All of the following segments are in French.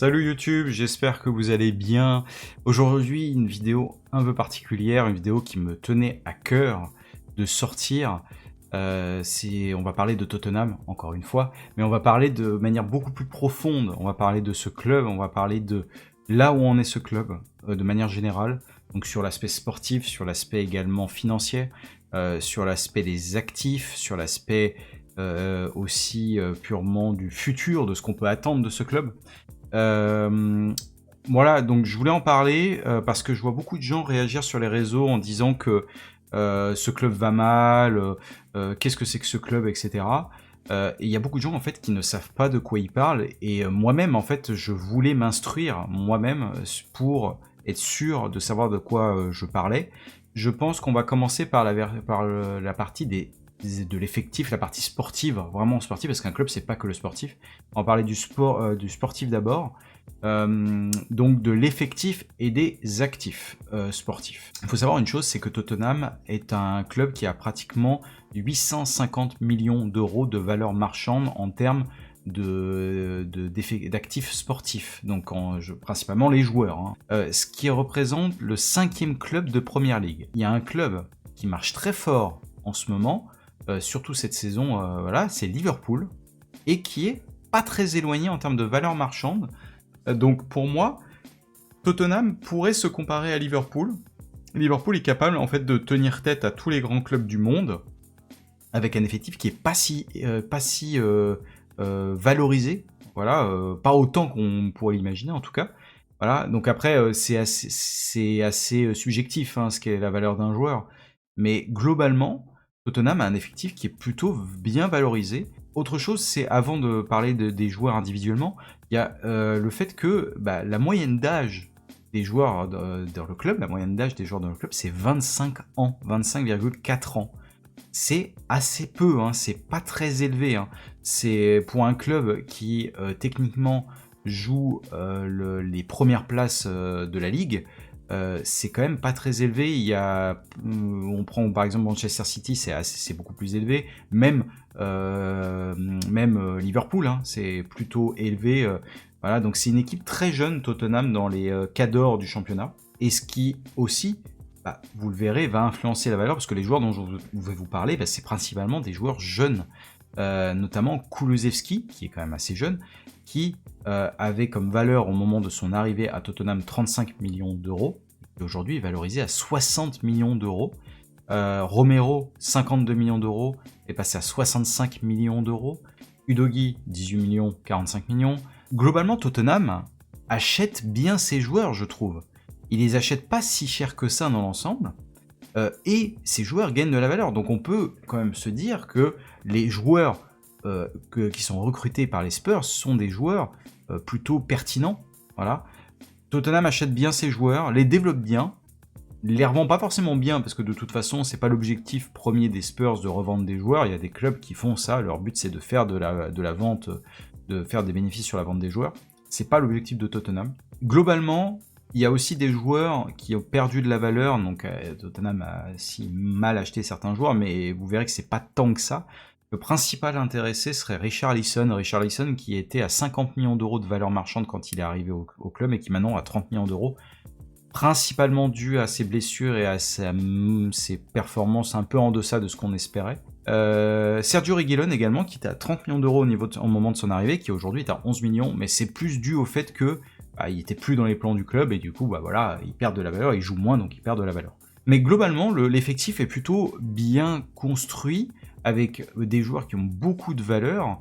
Salut YouTube, j'espère que vous allez bien. Aujourd'hui, une vidéo un peu particulière, une vidéo qui me tenait à cœur de sortir. On va parler de Tottenham, encore une fois, mais on va parler de manière beaucoup plus profonde. On va parler de ce club, on va parler de là où en est ce club, de manière générale. Donc sur l'aspect sportif, sur l'aspect également financier, sur l'aspect des actifs, sur l'aspect aussi purement du futur, de ce qu'on peut attendre de ce club. Voilà, donc je voulais en parler parce que je vois beaucoup de gens réagir sur les réseaux en disant que ce club va mal, qu'est-ce que c'est que ce club, etc. Et il y a beaucoup de gens en fait qui ne savent pas de quoi ils parlent. Et moi-même, en fait, je voulais m'instruire moi-même pour être sûr de savoir de quoi je parlais. Je pense qu'on va commencer par la partie de l'effectif, la partie sportive, vraiment sportive, parce qu'un club, c'est pas que le sportif. On va parler du sportif d'abord. Donc de l'effectif et des actifs sportifs. Il faut savoir une chose, c'est que Tottenham est un club qui a pratiquement 850 millions d'euros de valeur marchande en termes d'actifs sportifs, donc principalement les joueurs, hein. Ce qui représente le 5e club de Première Ligue. Il y a un club qui marche très fort en ce moment, surtout cette saison, voilà, c'est Liverpool, et qui est pas très éloigné en termes de valeur marchande. Donc pour moi, Tottenham pourrait se comparer à Liverpool. Liverpool est capable en fait de tenir tête à tous les grands clubs du monde avec un effectif qui est pas si valorisé, voilà, pas autant qu'on pourrait l'imaginer en tout cas. Voilà, donc après c'est assez subjectif, hein, ce qu'est la valeur d'un joueur, mais globalement Tottenham a un effectif qui est plutôt bien valorisé. Autre chose, c'est avant de parler des joueurs individuellement, il y a le fait que la moyenne d'âge des joueurs dans le club, la moyenne d'âge des joueurs dans le club, c'est 25 ans, 25,4 ans. C'est assez peu, hein, c'est pas très élevé, hein. C'est pour un club qui techniquement joue les premières places de la ligue. C'est quand même pas très élevé. On prend par exemple Manchester City, c'est beaucoup plus élevé. Même Liverpool, hein, c'est plutôt élevé. Voilà, donc c'est une équipe très jeune, Tottenham, dans les cadors du championnat. Et ce qui aussi, vous le verrez, va influencer la valeur, parce que les joueurs dont je vais vous parler, c'est principalement des joueurs jeunes. Notamment Kulusevski, qui est quand même assez jeune, qui avait comme valeur au moment de son arrivée à Tottenham 35 millions d'euros, et aujourd'hui est valorisé à 60 millions d'euros. Romero, 52 millions d'euros, est passé à 65 millions d'euros. Udogie, 18 millions, 45 millions. Globalement, Tottenham achète bien ses joueurs, je trouve. Il les achète pas si cher que ça dans l'ensemble, et ces joueurs gagnent de la valeur. Donc on peut quand même se dire que les joueurs qui sont recrutés par les Spurs sont des joueurs plutôt pertinents. Voilà. Tottenham achète bien ses joueurs, les développe bien, les revend pas forcément bien, parce que de toute façon, c'est pas l'objectif premier des Spurs de revendre des joueurs. Il y a des clubs qui font ça, leur but c'est de faire de la vente, de faire des bénéfices sur la vente des joueurs. C'est pas l'objectif de Tottenham. Globalement, il y a aussi des joueurs qui ont perdu de la valeur, donc Tottenham a si mal acheté certains joueurs, mais vous verrez que c'est pas tant que ça. Le principal intéressé serait Richarlison qui était à 50 millions d'euros de valeur marchande quand il est arrivé au club, et qui maintenant a 30 millions d'euros, principalement dû à ses blessures et à ses performances un peu en deçà de ce qu'on espérait. Sergio Reguilón également, qui était à 30 millions d'euros au moment de son arrivée, qui aujourd'hui est à 11 millions, mais c'est plus dû au fait que il était plus dans les plans du club, et du coup, voilà, il perd de la valeur, il joue moins, donc il perd de la valeur. Mais globalement, l'effectif est plutôt bien construit, avec des joueurs qui ont beaucoup de valeur,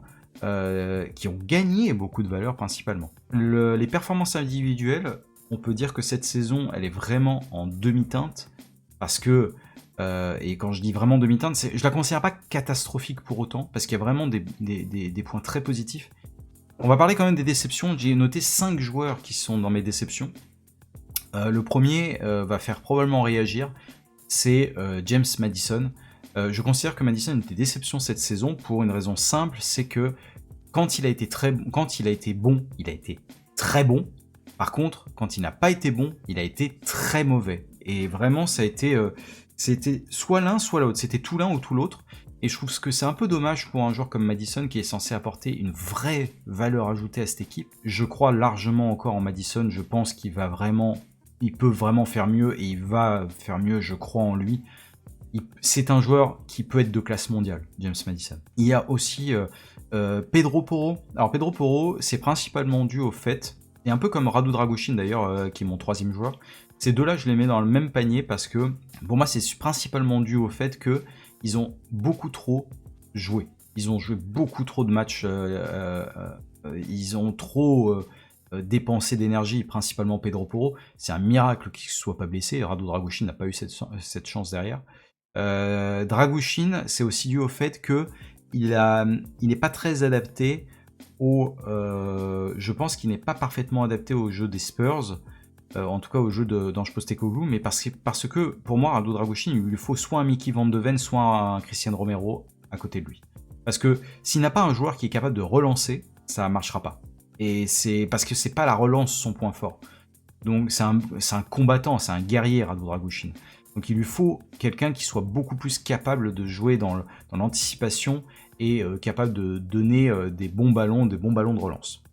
qui ont gagné beaucoup de valeur principalement. Les performances individuelles, on peut dire que cette saison, elle est vraiment en demi-teinte, parce que, et quand je dis vraiment demi-teinte, je la considère pas catastrophique pour autant, parce qu'il y a vraiment des points très positifs. On va parler quand même des déceptions. J'ai noté 5 joueurs qui sont dans mes déceptions. Le premier va faire probablement réagir, c'est James Maddison. Je considère que Maddison est une déception cette saison pour une raison simple, c'est que quand il a été bon, il a été très bon. Par contre, quand il n'a pas été bon, il a été très mauvais. Et vraiment, c'était soit l'un, soit l'autre. C'était tout l'un ou tout l'autre. Et je trouve que c'est un peu dommage pour un joueur comme Maddison qui est censé apporter une vraie valeur ajoutée à cette équipe. Je crois largement encore en Maddison, je pense qu'il peut vraiment faire mieux et il va faire mieux, je crois en lui. C'est un joueur qui peut être de classe mondiale, James Maddison. Il y a aussi Pedro Porro. Alors Pedro Porro, c'est principalement dû au fait, et un peu comme Radu Dragusin d'ailleurs, qui est mon 3e joueur, ces deux-là je les mets dans le même panier parce que pour moi c'est principalement dû au fait que ils ont beaucoup trop joué. Ils ont joué beaucoup trop de matchs, ils ont trop dépensé d'énergie, principalement Pedro Porro. C'est un miracle qu'il ne soit pas blessé, Radu Dragusin n'a pas eu cette chance derrière. Dragusin, c'est aussi dû au fait que il n'est pas très adapté je pense qu'il n'est pas parfaitement adapté au jeu des Spurs, en tout cas au jeu d'Ange Postecoglou, mais parce que pour moi, Radu Dragusin, il lui faut soit un Mickey Van de Ven, soit un Christian Romero à côté de lui. Parce que s'il n'a pas un joueur qui est capable de relancer, ça ne marchera pas. Et c'est parce que c'est pas la relance son point fort. Donc c'est un combattant, c'est un guerrier, Radu Dragusin. Donc il lui faut quelqu'un qui soit beaucoup plus capable de jouer dans l'anticipation et capable de donner des bons ballons de relance.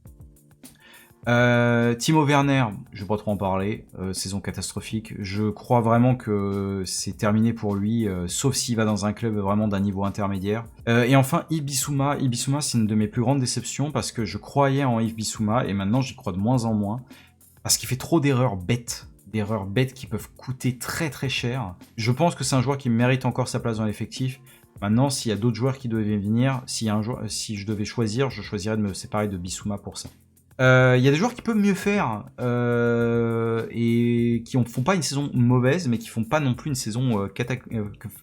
Timo Werner, je ne vais pas trop en parler, saison catastrophique. Je crois vraiment que c'est terminé pour lui, sauf s'il va dans un club vraiment d'un niveau intermédiaire. Et enfin, Yves Bissouma. Yves Bissouma, c'est une de mes plus grandes déceptions parce que je croyais en Yves Bissouma et maintenant j'y crois de moins en moins parce qu'il fait trop d'erreurs bêtes qui peuvent coûter très très cher. Je pense que c'est un joueur qui mérite encore sa place dans l'effectif. Maintenant, s'il y a d'autres joueurs qui devaient venir, si je devais choisir, je choisirais de me séparer de Bissouma pour ça. Il y a des joueurs qui peuvent mieux faire et qui font pas une saison mauvaise, mais qui font pas non plus une saison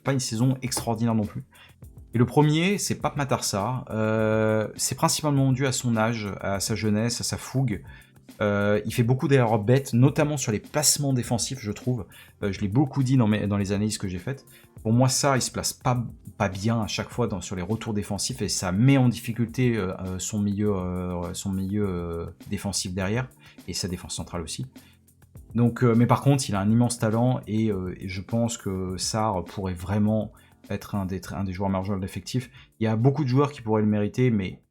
pas une saison extraordinaire non plus. Et le premier, c'est Pape Matar Sarr. C'est principalement dû à son âge, à sa jeunesse, à sa fougue. Il fait beaucoup d'erreurs bêtes, notamment sur les placements défensifs, je trouve. Je l'ai beaucoup dit dans les analyses que j'ai faites. Pour moi, ça, il se place pas bien à chaque fois sur les retours défensifs et ça met en difficulté son milieu défensif derrière et sa défense centrale aussi. Donc, mais par contre, il a un immense talent et je pense que Sarr pourrait vraiment être un des joueurs majeurs de l'effectif. Il y a beaucoup de joueurs qui pourraient le mériter, mais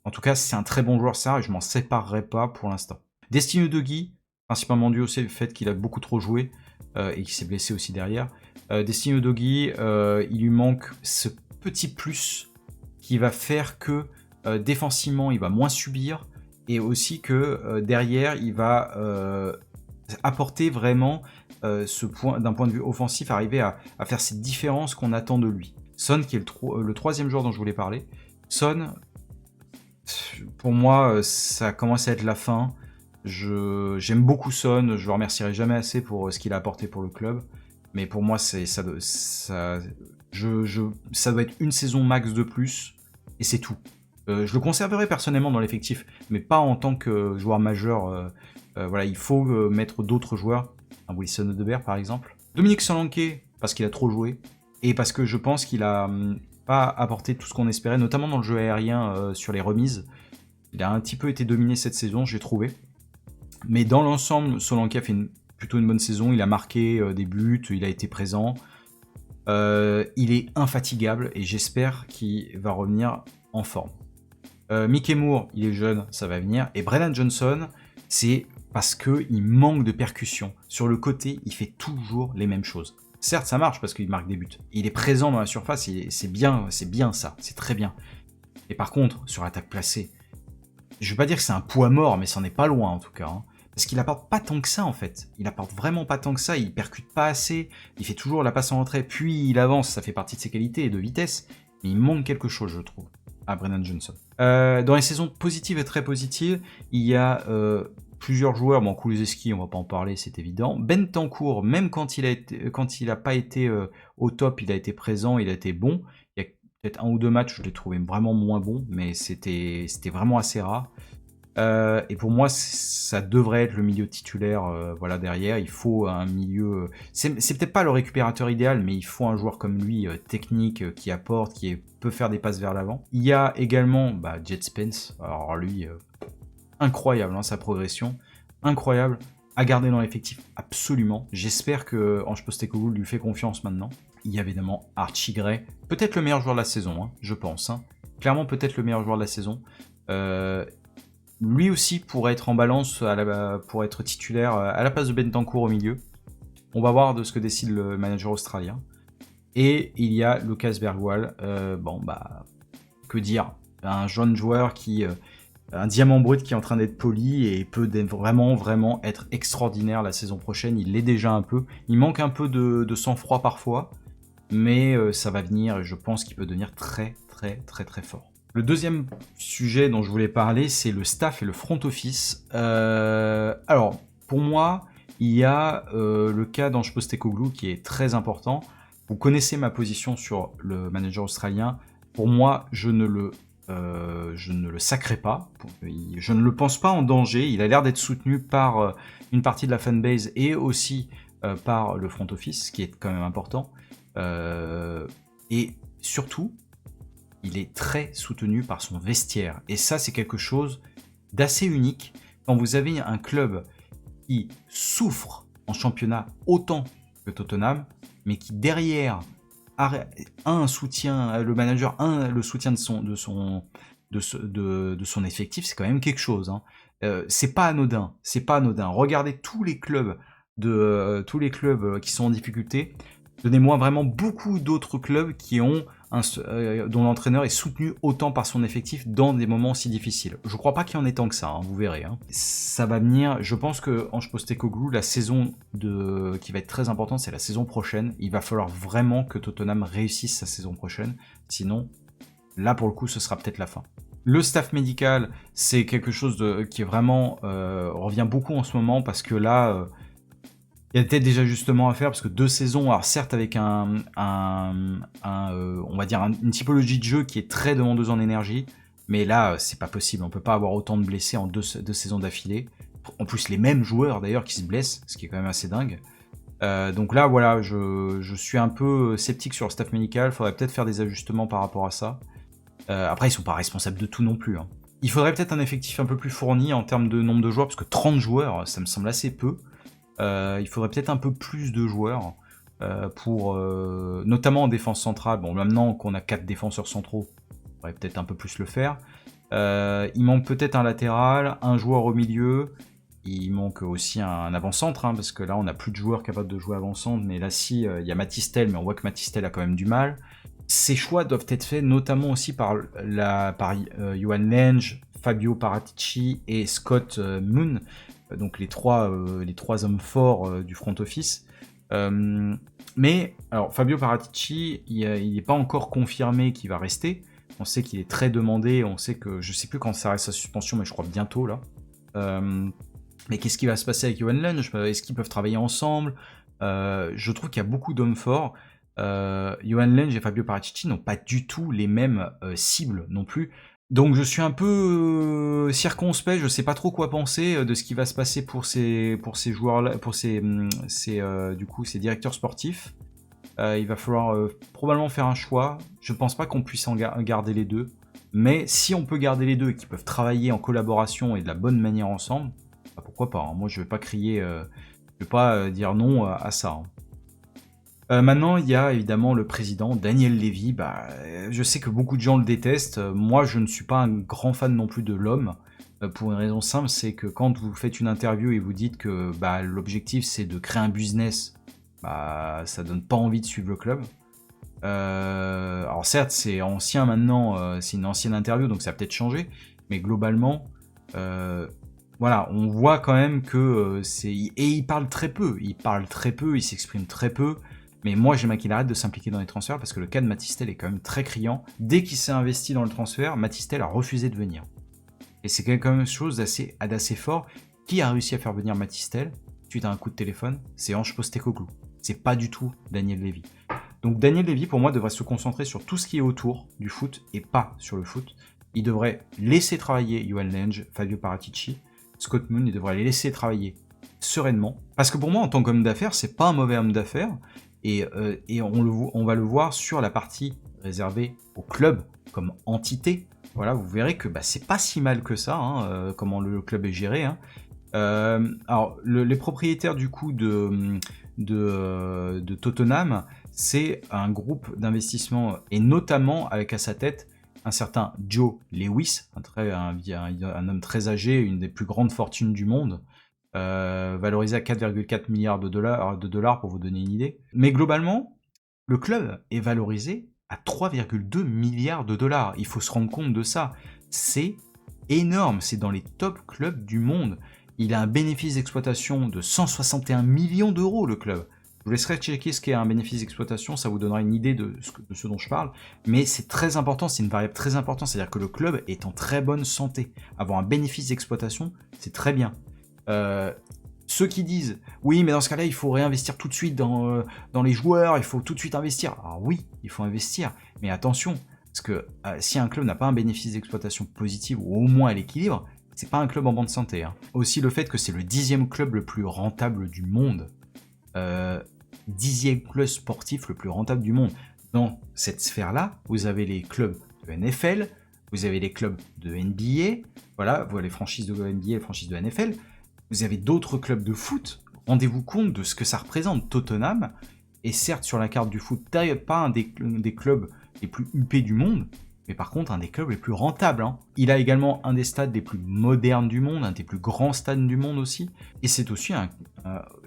en tout cas, c'est un très bon joueur Sarr et je m'en séparerai pas pour l'instant. Destiny Udogie, principalement dû au fait qu'il a beaucoup trop joué et qu'il s'est blessé aussi derrière. Destiny Udogie, il lui manque ce petit plus qui va faire que défensivement, il va moins subir et aussi que derrière, il va apporter vraiment d'un point de vue offensif, arriver à faire cette différence qu'on attend de lui. Son, qui est le 3e joueur dont je voulais parler. Son, pour moi, ça commence à être la fin. J'aime beaucoup Son, je le remercierai jamais assez pour ce qu'il a apporté pour le club, mais pour moi ça doit être une saison max de plus et c'est tout. Je le conserverai personnellement dans l'effectif, mais pas en tant que joueur majeur. Voilà, il faut mettre d'autres joueurs, un Wilson Odebert par exemple. Dominique Solanke, parce qu'il a trop joué et parce que je pense qu'il a pas apporté tout ce qu'on espérait, notamment dans le jeu aérien sur les remises. Il a un petit peu été dominé cette saison, j'ai trouvé. Mais dans l'ensemble, Solanke a fait plutôt une bonne saison. Il a marqué des buts, il a été présent. Il est infatigable et j'espère qu'il va revenir en forme. Mickey Moore, il est jeune, ça va venir. Et Brennan Johnson, c'est parce qu'il manque de percussion. Sur le côté, il fait toujours les mêmes choses. Certes, ça marche parce qu'il marque des buts. Il est présent dans la surface, c'est bien ça, c'est très bien. Et par contre, sur l'attaque placée, je ne vais pas dire que c'est un poids mort, mais c'en est pas loin en tout cas. Hein. Parce qu'il apporte pas tant que ça en fait. Il apporte vraiment pas tant que ça, il percute pas assez, il fait toujours la passe en retrait, puis il avance, ça fait partie de ses qualités et de vitesse. Mais il manque quelque chose, je trouve, à Brennan Johnson. Dans les saisons positives et très positives, il y a plusieurs joueurs. Bon, Kulusevski, on va pas en parler, c'est évident. Bentancur, même quand il a pas été au top, il a été présent, il a été bon. Il y a peut-être un ou deux matchs, je l'ai trouvé vraiment moins bon, mais c'était vraiment assez rare. Et pour moi, ça devrait être le milieu titulaire. Voilà, derrière, il faut un milieu. C'est peut-être pas le récupérateur idéal, mais il faut un joueur comme lui, technique, qui apporte, qui peut faire des passes vers l'avant. Il y a également Jet Spence. Alors lui, incroyable, hein, sa progression, incroyable. à garder dans l'effectif, absolument. J'espère que Ange Postecoglou lui fait confiance maintenant. Il y a évidemment Archie Gray, peut-être le meilleur joueur de la saison, hein, je pense. Hein. Clairement, peut-être le meilleur joueur de la saison. Lui aussi pourrait être en balance pour être titulaire à la place de Bentancur au milieu. On va voir de ce que décide le manager australien. Et il y a Lucas Bergwall. Que dire, un jeune joueur un diamant brut qui est en train d'être poli et peut vraiment être extraordinaire la saison prochaine. Il l'est déjà un peu. Il manque un peu de sang-froid parfois, mais ça va venir et je pense qu'il peut devenir très fort. Le deuxième sujet dont je voulais parler, c'est le staff et le front office. Alors, pour moi, il y a le cas d'Ange Postecoglou qui est très important. Vous connaissez ma position sur le manager australien. Pour moi, je ne le sacrerai pas. Je ne le pense pas en danger. Il a l'air d'être soutenu par une partie de la fanbase et aussi par le front office, ce qui est quand même important. Et surtout, il est très soutenu par son vestiaire. Et ça, c'est quelque chose d'assez unique. Quand vous avez un club qui souffre en championnat autant que Tottenham, mais qui derrière a un soutien, le manager a le soutien de son effectif, c'est quand même quelque chose. Hein. C'est pas anodin. Regardez tous les clubs qui sont en difficulté. Donnez-moi vraiment beaucoup d'autres clubs qui ont dont l'entraîneur est soutenu autant par son effectif dans des moments si difficiles. Je crois pas qu'il y en ait tant que ça, hein, vous verrez. Hein. Ça va venir, je pense que Ange Postecoglou, la saison qui va être très importante, c'est la saison prochaine. Il va falloir vraiment que Tottenham réussisse sa saison prochaine, sinon, là pour le coup, ce sera peut-être la fin. Le staff médical, c'est quelque chose qui est vraiment revient beaucoup en ce moment parce que là, il y a peut-être des ajustements à faire parce que 2 saisons, alors certes avec on va dire une typologie de jeu qui est très demandeuse en énergie, mais là c'est pas possible, on peut pas avoir autant de blessés en deux saisons d'affilée. En plus les mêmes joueurs d'ailleurs qui se blessent, ce qui est quand même assez dingue. Donc là voilà, je suis un peu sceptique sur le staff médical, faudrait peut-être faire des ajustements par rapport à ça. Après ils sont pas responsables de tout non plus. Hein. Il faudrait peut-être un effectif un peu plus fourni en termes de nombre de joueurs, parce que 30 joueurs, ça me semble assez peu. Il faudrait peut-être un peu plus de joueurs notamment en défense centrale. Bon, maintenant qu'on a 4 défenseurs centraux, on pourrait peut-être un peu plus le faire. Il manque peut-être un latéral, un joueur au milieu. Il manque aussi un avant-centre, hein, parce que là, on n'a plus de joueurs capables de jouer avant-centre. Mais là, si, il y a Matistel, mais on voit que Matistel a quand même du mal. Ces choix doivent être faits notamment aussi par Johan Lange, Fabio Paratici et Scott Moon. Donc les trois hommes forts du front office. Mais alors Fabio Paratici, il n'est pas encore confirmé qu'il va rester. On sait qu'il est très demandé. On sait que je sais plus quand s'arrête sa suspension, mais je crois bientôt là. Mais qu'est-ce qui va se passer avec Johan Lange ? Est-ce qu'ils peuvent travailler ensemble ? Je trouve qu'il y a beaucoup d'hommes forts. Johan Lange et Fabio Paratici n'ont pas du tout les mêmes cibles non plus. Donc je suis un peu circonspect, je sais pas trop quoi penser de ce qui va se passer pour ces joueurs-là, pour ces directeurs sportifs. Il va falloir probablement faire un choix. Je pense pas qu'on puisse en garder les deux, mais si on peut garder les deux et qu'ils peuvent travailler en collaboration et de la bonne manière ensemble, bah pourquoi pas. Hein. Moi je vais pas crier, je vais pas dire non à ça. Hein. Maintenant, il y a évidemment le président, Daniel Levy. Je sais que beaucoup de gens le détestent. Moi, je ne suis pas un grand fan non plus de l'homme. Pour une raison simple, c'est que quand vous faites une interview et vous dites que l'objectif c'est de créer un business, ça donne pas envie de suivre le club. Alors certes, c'est ancien maintenant, c'est une ancienne interview, donc ça a peut-être changé. Mais globalement, voilà, on voit quand même que et il parle très peu. Il s'exprime très peu. Mais moi, j'aimerais qu'il arrête de s'impliquer dans les transferts parce que le cas de Matistel est quand même très criant. Dès qu'il s'est investi dans le transfert, Matistel a refusé de venir. Et c'est quand même chose d'assez fort. Qui a réussi à faire venir Matistel suite à un coup de téléphone ? C'est Ange Postecoglou. C'est pas du tout Daniel Levy. Donc Daniel Levy, pour moi, devrait se concentrer sur tout ce qui est autour du foot et pas sur le foot. Il devrait laisser travailler Johan Lange, Fabio Paratici, Scott Moon. Il devrait les laisser travailler sereinement. Parce que pour moi, en tant qu'homme d'affaires, c'est pas un mauvais homme d'affaires. Et on va le voir sur la partie réservée au club comme entité. Voilà, vous verrez que c'est pas si mal que ça, hein, comment le club est géré. Hein. Alors, les propriétaires du coup de Tottenham, c'est un groupe d'investissement et notamment avec à sa tête un certain Joe Lewis, un homme très âgé, une des plus grandes fortunes du monde, valorisé à 4,4 milliards de dollars pour vous donner une idée. Mais globalement, le club est valorisé à 3,2 milliards de dollars. Il faut se rendre compte de ça. C'est énorme, c'est dans les top clubs du monde. Il a un bénéfice d'exploitation de 161 millions d'euros, le club. Je vous laisserai checker ce qu'est un bénéfice d'exploitation, ça vous donnera une idée de ce dont je parle. Mais c'est très important, c'est une variable très importante, c'est-à-dire que le club est en très bonne santé. Avoir un bénéfice d'exploitation, c'est très bien. Ceux qui disent oui, mais dans ce cas-là, il faut réinvestir tout de suite dans les joueurs, il faut tout de suite investir. Alors oui, il faut investir, mais attention, parce que si un club n'a pas un bénéfice d'exploitation positif ou au moins à l'équilibre, c'est pas un club en bonne santé. Hein. Aussi le fait que c'est le 10e club le plus rentable du monde. 10e club sportif le plus rentable du monde. Dans cette sphère-là, vous avez les clubs de NFL, vous avez les clubs de NBA, voilà, vous avez les franchises de NBA, les franchises de NFL, vous avez d'autres clubs de foot. Rendez-vous compte de ce que ça représente. Tottenham est certes sur la carte du foot pas un des clubs les plus huppés du monde, mais par contre un des clubs les plus rentables. Hein. Il a également un des stades les plus modernes du monde, un des plus grands stades du monde aussi, et c'est aussi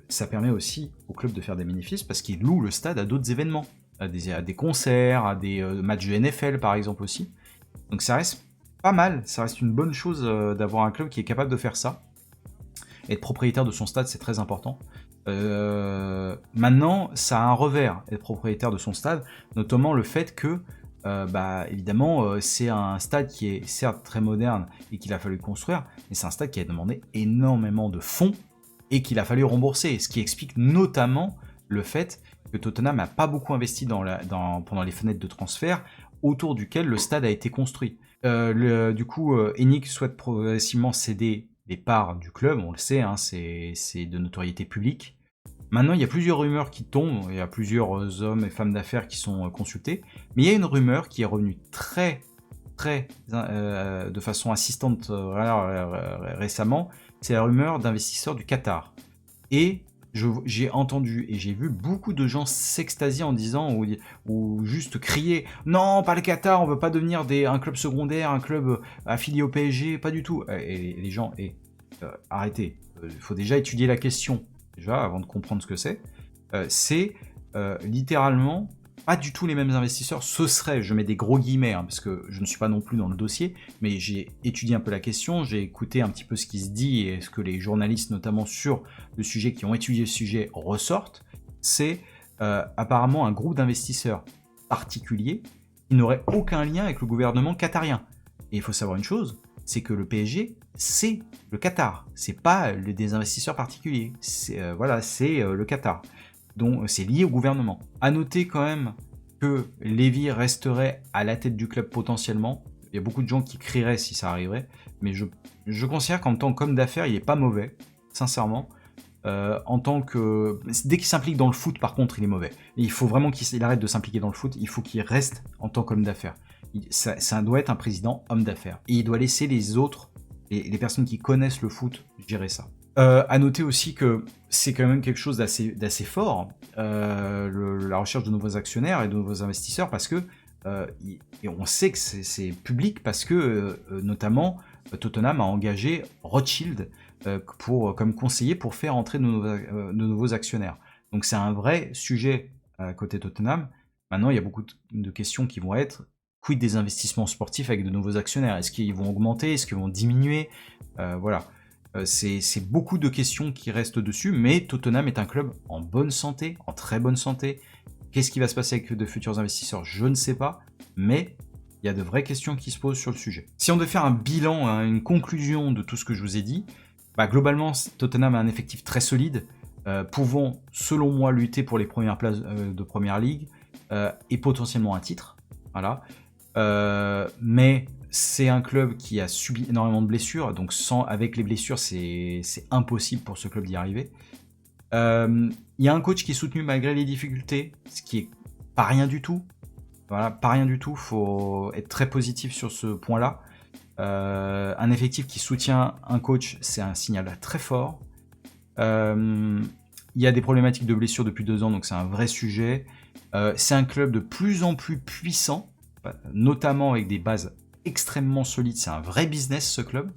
ça permet aussi au club de faire des bénéfices parce qu'il loue le stade à d'autres événements, à des concerts, à des matchs de NFL par exemple aussi. Donc ça reste pas mal, ça reste une bonne chose d'avoir un club qui est capable de faire ça. Être propriétaire de son stade, c'est très important. Maintenant, ça a un revers, être propriétaire de son stade, notamment le fait que, évidemment, c'est un stade qui est certes très moderne et qu'il a fallu construire, mais c'est un stade qui a demandé énormément de fonds et qu'il a fallu rembourser, ce qui explique notamment le fait que Tottenham n'a pas beaucoup investi pendant les fenêtres de transfert autour duquel le stade a été construit. Du coup, ENIC souhaite progressivement céder les parts du club, on le sait, hein, c'est de notoriété publique. Maintenant, il y a plusieurs rumeurs qui tombent, il y a plusieurs hommes et femmes d'affaires qui sont consultés, mais il y a une rumeur qui est revenue de façon insistante récemment, c'est la rumeur d'investisseurs du Qatar. Et j'ai entendu et j'ai vu beaucoup de gens s'extasier en disant ou juste crier non, pas le Qatar, on veut pas devenir un club secondaire, un club affilié au PSG, pas du tout. Et les gens, arrêtez, il faut déjà étudier la question déjà avant de comprendre ce que c'est. C'est littéralement pas du tout les mêmes investisseurs. Ce serait, je mets des gros guillemets, hein, parce que je ne suis pas non plus dans le dossier, mais j'ai étudié un peu la question, j'ai écouté un petit peu ce qui se dit et ce que les journalistes, notamment sur le sujet, qui ont étudié le sujet, ressortent. C'est apparemment un groupe d'investisseurs particuliers qui n'aurait aucun lien avec le gouvernement qatarien. Et il faut savoir une chose, c'est que le PSG, c'est le Qatar, c'est pas des investisseurs particuliers, c'est le Qatar. Donc c'est lié au gouvernement. À noter quand même que Lévy resterait à la tête du club potentiellement. Il y a beaucoup de gens qui crieraient si ça arriverait, mais je considère qu'en tant qu'homme d'affaires, il n'est pas mauvais, sincèrement. Dès qu'il s'implique dans le foot, par contre, il est mauvais. Et il faut vraiment qu'il arrête de s'impliquer dans le foot, il faut qu'il reste en tant qu'homme d'affaires. Ça doit être un président homme d'affaires. Et il doit laisser les autres, les personnes qui connaissent le foot, gérer ça. À noter aussi que c'est quand même quelque chose d'assez fort, la recherche de nouveaux actionnaires et de nouveaux investisseurs, parce que et on sait que c'est public, parce que notamment Tottenham a engagé Rothschild comme conseiller pour faire entrer de nouveaux actionnaires. Donc c'est un vrai sujet côté Tottenham. Maintenant, il y a beaucoup de questions qui vont être quid des investissements sportifs avec de nouveaux actionnaires? Est-ce qu'ils vont augmenter? Est-ce qu'ils vont diminuer? Voilà. C'est beaucoup de questions qui restent dessus, mais Tottenham est un club en bonne santé, en très bonne santé. Qu'est-ce qui va se passer avec de futurs investisseurs? Je ne sais pas, mais il y a de vraies questions qui se posent sur le sujet. Si on devait faire un bilan, hein, une conclusion de tout ce que je vous ai dit, globalement, Tottenham a un effectif très solide, pouvant, selon moi, lutter pour les premières places de Première Ligue et potentiellement un titre. Voilà. Mais c'est un club qui a subi énormément de blessures, donc avec les blessures, c'est impossible pour ce club d'y arriver. Il y a un coach qui est soutenu malgré les difficultés, ce qui est pas rien du tout. Voilà, pas rien du tout, faut être très positif sur ce point-là. Un effectif qui soutient un coach, c'est un signal très fort. Il y a des problématiques de blessures depuis 2 ans, donc c'est un vrai sujet. C'est un club de plus en plus puissant, notamment avec des bases extrêmement solides. C'est un vrai business, ce club.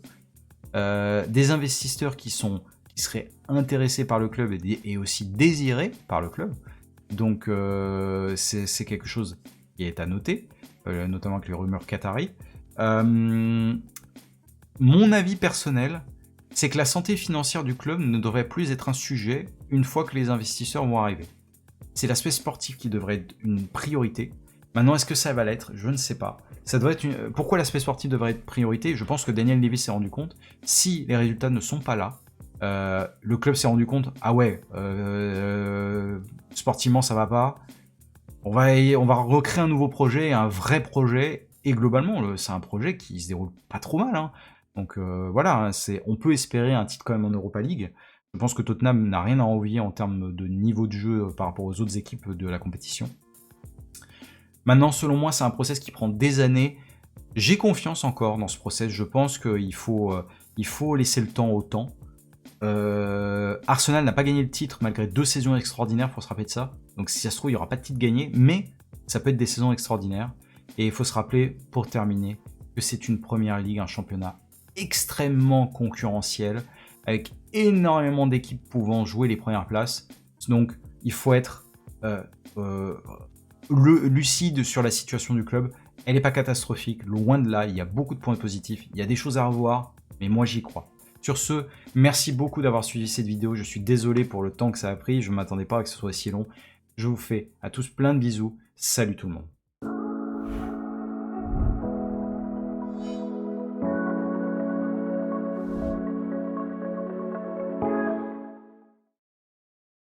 Des investisseurs qui seraient intéressés par le club et aussi désirés par le club. Donc c'est quelque chose qui est à noter, notamment avec les rumeurs qataris. Mon avis personnel, c'est que la santé financière du club ne devrait plus être un sujet une fois que les investisseurs vont arriver. C'est l'aspect sportif qui devrait être une priorité. Maintenant, est-ce que ça va l'être? Je ne sais pas. Ça devrait être Pourquoi l'aspect sportif devrait être priorité? Je pense que Daniel Levy s'est rendu compte. Si les résultats ne sont pas là, le club s'est rendu compte, ah ouais, sportivement ça va pas. On va recréer un nouveau projet, un vrai projet. Et globalement, c'est un projet qui se déroule pas trop mal. Hein. Donc voilà, on peut espérer un titre quand même en Europa League. Je pense que Tottenham n'a rien à envier en termes de niveau de jeu par rapport aux autres équipes de la compétition. Maintenant, selon moi, c'est un process qui prend des années. J'ai confiance encore dans ce process. Je pense qu'il faut laisser le temps au temps. Arsenal n'a pas gagné le titre malgré 2 saisons extraordinaires, il faut se rappeler de ça. Donc si ça se trouve, il n'y aura pas de titre gagné, mais ça peut être des saisons extraordinaires. Et il faut se rappeler, pour terminer, que c'est une première ligue, un championnat extrêmement concurrentiel, avec énormément d'équipes pouvant jouer les premières places. Donc il faut être lucide sur la situation du club. Elle n'est pas catastrophique, loin de là, il y a beaucoup de points positifs, il y a des choses à revoir, mais moi j'y crois. Sur ce, merci beaucoup d'avoir suivi cette vidéo, je suis désolé pour le temps que ça a pris, je ne m'attendais pas à que ce soit si long. Je vous fais à tous plein de bisous, salut tout le monde.